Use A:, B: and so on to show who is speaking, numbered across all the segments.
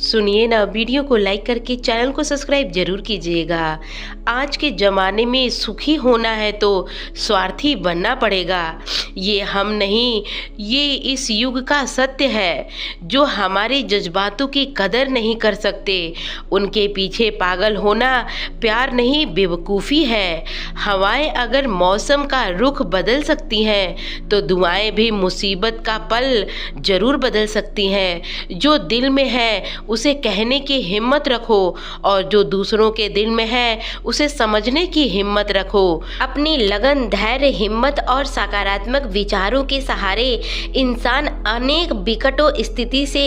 A: सुनिए ना, वीडियो को लाइक करके चैनल को सब्सक्राइब जरूर कीजिएगा। आज के ज़माने में सुखी होना है तो स्वार्थी बनना पड़ेगा। ये हम नहीं, ये इस युग का सत्य है। जो हमारे जज्बातों की कदर नहीं कर सकते उनके पीछे पागल होना प्यार नहीं बेवकूफ़ी है। हवाएं अगर मौसम का रुख बदल सकती हैं तो दुआएं भी मुसीबत का पल जरूर बदल सकती हैं। जो दिल में है उसे कहने की हिम्मत रखो और जो दूसरों के दिल में है उसे समझने की हिम्मत रखो। अपनी लगन, धैर्य, हिम्मत और सकारात्मक विचारों के सहारे इंसान अनेक विकटों स्थिति से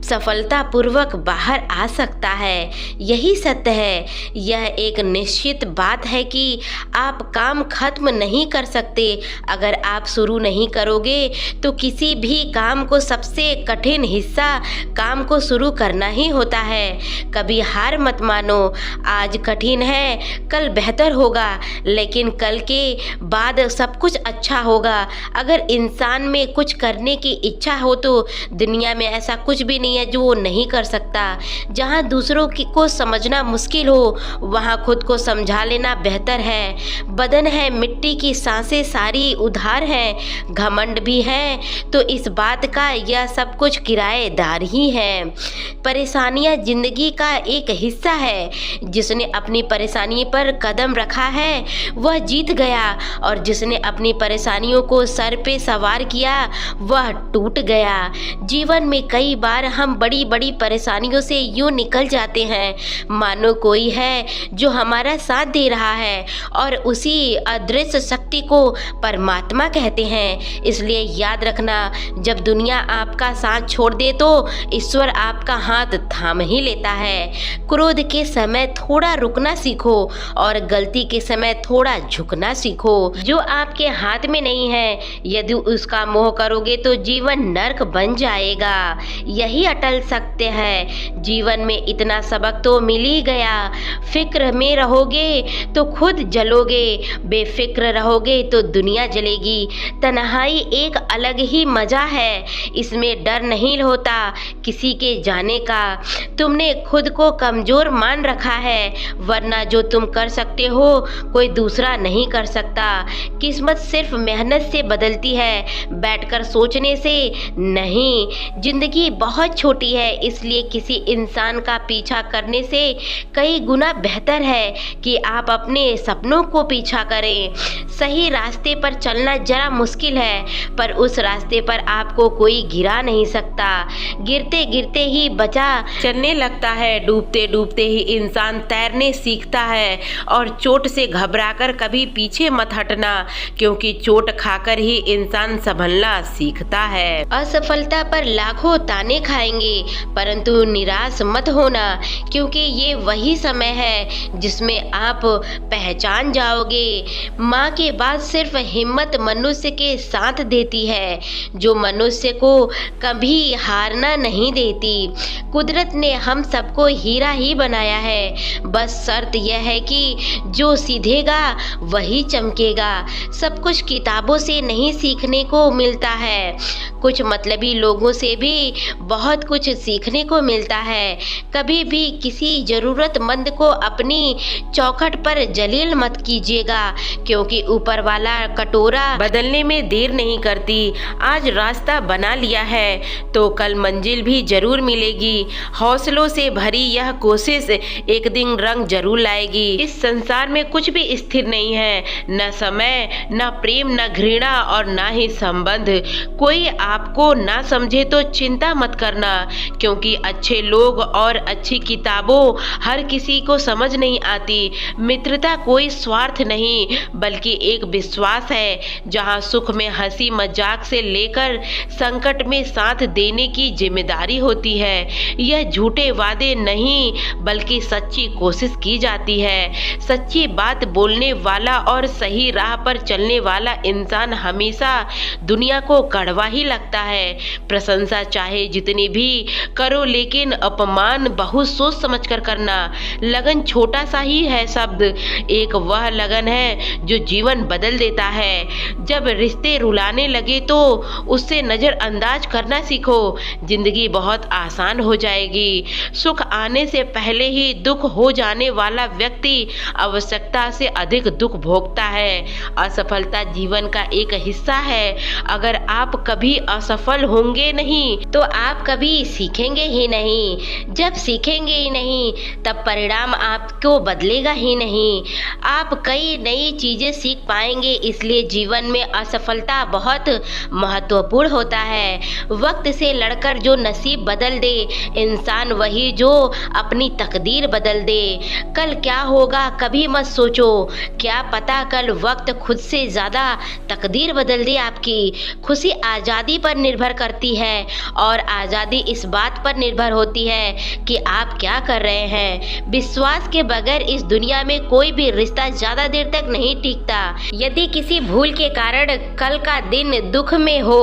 A: सफलतापूर्वक बाहर आ सकता है। यही सत्य है। यह एक निश्चित बात है कि आप काम खत्म नहीं कर सकते। अगर आप शुरू नहीं करोगे तो किसी भी काम को सबसे कठिन हिस्सा काम को शुरू करना ही होता है। कभी हार मत मानो। आज कठिन है, कल बेहतर होगा, लेकिन कल के बाद सब कुछ अच्छा होगा। अगर इंसान में कुछ करने की इच्छा हो तो दुनिया में ऐसा कुछ भी नहीं है जो वो नहीं कर सकता। जहाँ दूसरों को समझना मुश्किल हो वहाँ खुद को समझा लेना बेहतर है। बदन है मिट्टी की, सांसें सारी उधार हैं। घमंड भी है तो इस बात का यह सब कुछ किराएदार ही है। परेशानियां जिंदगी का एक हिस्सा है। जिसने अपनी परेशानी पर कदम रखा है वह जीत गया और जिसने अपनी परेशानियों को सर पे सवार किया वह टूट गया। जीवन में कई बार हम बड़ी बड़ी परेशानियों से यूं निकल जाते हैं मानो कोई है जो हमारा साथ दे रहा है और उसी अदृश्य शक्ति को परमात्मा कहते हैं। इसलिए याद रखना, जब दुनिया आपका साथ छोड़ दे तो ईश्वर आपका हाथ थाम ही लेता है। क्रोध के समय थोड़ा रुकना सीखो और गलती के समय थोड़ा झुकना सीखो। जो आपके हाथ में नहीं है, यदि उसका मोह करोगे तो जीवन नर्क बन जाएगा। यही अटल सत्य है। जीवन में इतना सबक तो मिल ही गया। फिक्र में रहोगे तो खुद जलोगे, बेफिक्र रहोगे तो दुनिया जलेगी। तन्हाई एक अलग ही मजा है। इसमें डर नहीं होता किसी के जाने का। तुमने खुद को कमजोर मान रखा है, वरना जो तुम कर सकते हो कोई दूसरा नहीं कर सकता। किस्मत सिर्फ मेहनत से बदलती है, बैठकर सोचने से नहीं। जिंदगी बहुत छोटी है, इसलिए किसी इंसान का पीछा करने से कई गुना बेहतर है कि आप अपने सपनों को पीछा करें। सही रास्ते पर चलना जरा मुश्किल है, पर उस रास्ते पर आपको कोई गिरा नहीं सकता। गिरते गिरते ही बचा चलने लगता है, डूबते डूबते ही इंसान तैरने सीखता है। और चोट से घबराकर कभी पीछे मत हटना, क्योंकि चोट खाकर ही इंसान संभलना सीखता है। असफलता पर लाखों ताने खाएंगे, परंतु निराश मत होना, क्योंकि ये वही समय है जिसमें आप पहचान जाओगे। माँ के बाद सिर्फ हिम्मत मनुष्य के साथ देती है, जो मनुष्य को कभी हारना नहीं देती। कुदरत ने हम सबको हीरा ही बनाया है, बस शर्त यह है कि जो सीधेगा वही चमकेगा। सब कुछ किताबों से नहीं सीखने को मिलता है, कुछ मतलबी लोगों से भी बहुत कुछ सीखने को मिलता है। कभी भी किसी जरूरतमंद को अपनी चौखट पर जलील मत कीजिएगा, क्योंकि ऊपर वाला कटोरा बदलने में देर नहीं करती। आज रास्ता बना लिया है तो कल मंजिल भी जरूर मिलेगी। हौसलों से भरी यह कोशिश एक दिन रंग जरूर लाएगी। इस संसार में कुछ भी स्थिर नहीं है, न समय, न प्रेम, न घृणा और न ही संबंध। कोई आपको ना समझे तो चिंता मत करना, क्योंकि अच्छे लोग और अच्छी किताबों हर किसी को समझ नहीं आती। मित्रता कोई स्वार्थ नहीं बल्कि एक विश्वास है, जहां सुख में हंसी मजाक से लेकर संकट में साथ देने की जिम्मेदारी होती है। यह झूठे वादे नहीं बल्कि सच्ची कोशिश की जाती है। सच्ची बात बोलने वाला और सही राह पर चलने वाला इंसान हमेशा दुनिया को कड़वा ही लगता लगता है। प्रशंसा चाहे जितनी भी करो, लेकिन अपमान बहुत सोच समझ कर करना। लगन छोटा सा ही है शब्द, एक वह लगन है जो जीवन बदल देता है। जब रिश्ते रुलाने लगे तो उससे नज़रअंदाज करना सीखो। जिंदगी बहुत आसान हो जाएगी। सुख आने से पहले ही दुख हो जाने वाला व्यक्ति आवश्यकता से अधिक दुख भोगता है। असफलता जीवन का एक हिस्सा है। अगर आप कभी असफल होंगे नहीं तो आप कभी सीखेंगे ही नहीं। जब सीखेंगे ही नहीं तब परिणाम आपको बदलेगा ही नहीं। आप कई नई चीजें सीख पाएंगे। इसलिए जीवन में असफलता बहुत महत्वपूर्ण होता है। वक्त से लड़कर जो नसीब बदल दे इंसान वही जो अपनी तकदीर बदल दे। कल क्या होगा कभी मत सोचो, क्या पता कल वक्त खुद से ज़्यादा तकदीर बदल दे आपकी। खुशी आज़ादी पर निर्भर करती है और आज़ादी इस बात पर निर्भर होती है कि आप क्या कर रहे हैं। विश्वास के बगैर इस दुनिया में कोई भी रिश्ता ज़्यादा देर तक नहीं टिकता। यदि किसी भूल के कारण कल का दिन दुख में हो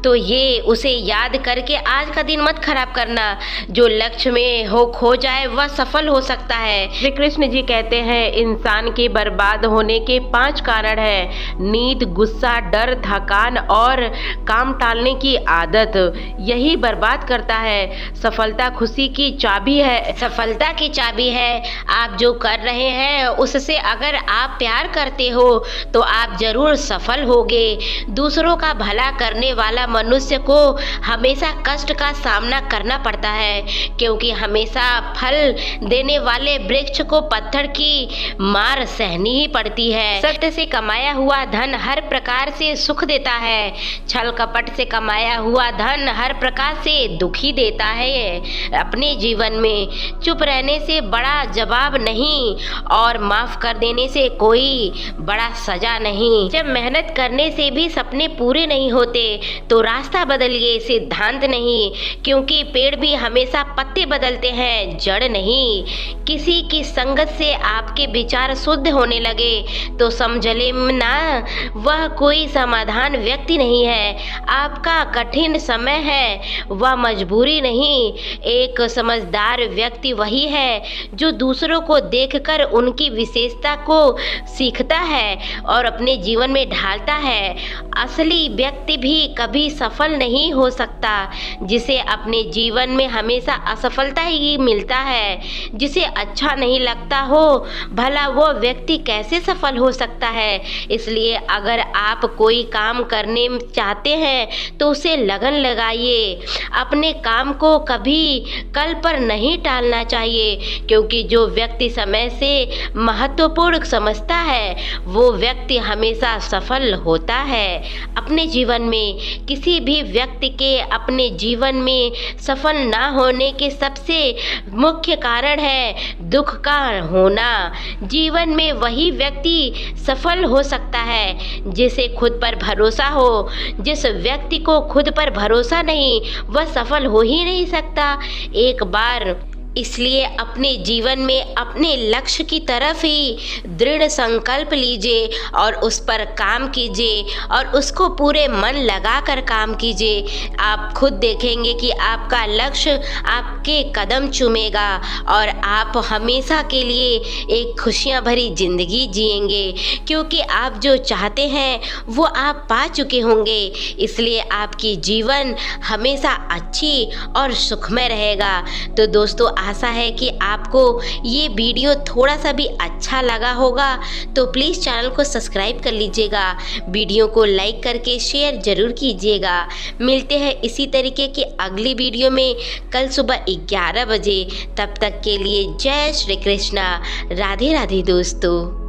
A: तो ये उसे याद करके आज का दिन मत खराब करना। जो लक्ष्य में हो खो जाए वह सफल हो सकता है। श्री कृष्ण जी कहते हैं इंसान के बर्बाद होने के 5 कारण हैं। नींद, गुस्सा, डर, थकान और काम टालने की आदत, यही बर्बाद करता है। सफलता खुशी की चाबी है। सफलता की चाबी है आप जो कर रहे हैं उससे। अगर आप प्यार करते हो तो आप जरूर सफल होगे। दूसरों का भला करने वाला मनुष्य को हमेशा कष्ट का सामना करना पड़ता है, क्योंकि हमेशा फल देने वाले वृक्ष को पत्थर की मार सहनी ही पड़ती है। सत्य से कमाया हुआ धन हर प्रकार से सुख देता है। छल कपट से कमाया हुआ धन हर प्रकार से दुखी देता है। अपने जीवन में चुप रहने से बड़ा जवाब नहीं और माफ कर देने से कोई बड़ा सजा नहीं। जब मेहनत करने से भी सपने पूरे नहीं होते तो रास्ता बदलिए, सिद्धांत नहीं, क्योंकि पेड़ भी हमेशा पत्ते बदलते हैं, जड़ नहीं। किसी की संगत से आपके विचार शुद्ध होने लगे तो समझ लेना वह कोई समाधान व्यक्ति नहीं है। आपका कठिन समय है वह मजबूरी नहीं। एक समझदार व्यक्ति वही है जो दूसरों को देखकर उनकी विशेषता को सीखता है और अपने जीवन में ढालता है। असली व्यक्ति भी कभी सफल नहीं हो सकता। जिसे अपने जीवन में हमेशा असफलता ही मिलता है, जिसे अच्छा नहीं लगता हो, भला वो व्यक्ति कैसे सफल हो सकता है। इसलिए अगर आप कोई काम करने चाहते हैं तो उसे लगन लगाइए। अपने काम को कभी कल पर नहीं टालना चाहिए, क्योंकि जो व्यक्ति समय से महत्वपूर्ण समझता है वो व्यक्ति हमेशा सफल होता है। अपने जीवन में किसी भी व्यक्ति के अपने जीवन में सफल ना होने के सबसे मुख्य कारण है दुख का होना। जीवन में वही व्यक्ति सफल हो सकता है जिसे खुद पर भरोसा हो। जिस व्यक्ति को खुद पर भरोसा नहीं वह सफल हो ही नहीं सकता। एक बार इसलिए अपने जीवन में अपने लक्ष्य की तरफ ही दृढ़ संकल्प लीजिए और उस पर काम कीजिए और उसको पूरे मन लगाकर काम कीजिए। आप खुद देखेंगे कि आपका लक्ष्य आपके कदम चूमेगा और आप हमेशा के लिए एक खुशियाँ भरी जिंदगी जिएंगे, क्योंकि आप जो चाहते हैं वो आप पा चुके होंगे। इसलिए आपकी जीवन हमेशा अच्छी और सुखमय रहेगा। तो दोस्तों, आशा है कि आपको ये वीडियो थोड़ा सा भी अच्छा लगा होगा, तो प्लीज़ चैनल को सब्सक्राइब कर लीजिएगा। वीडियो को लाइक करके शेयर ज़रूर कीजिएगा। मिलते हैं इसी तरीके की अगली वीडियो में कल सुबह 11 बजे। तब तक के लिए जय श्री कृष्णा, राधे राधे दोस्तों।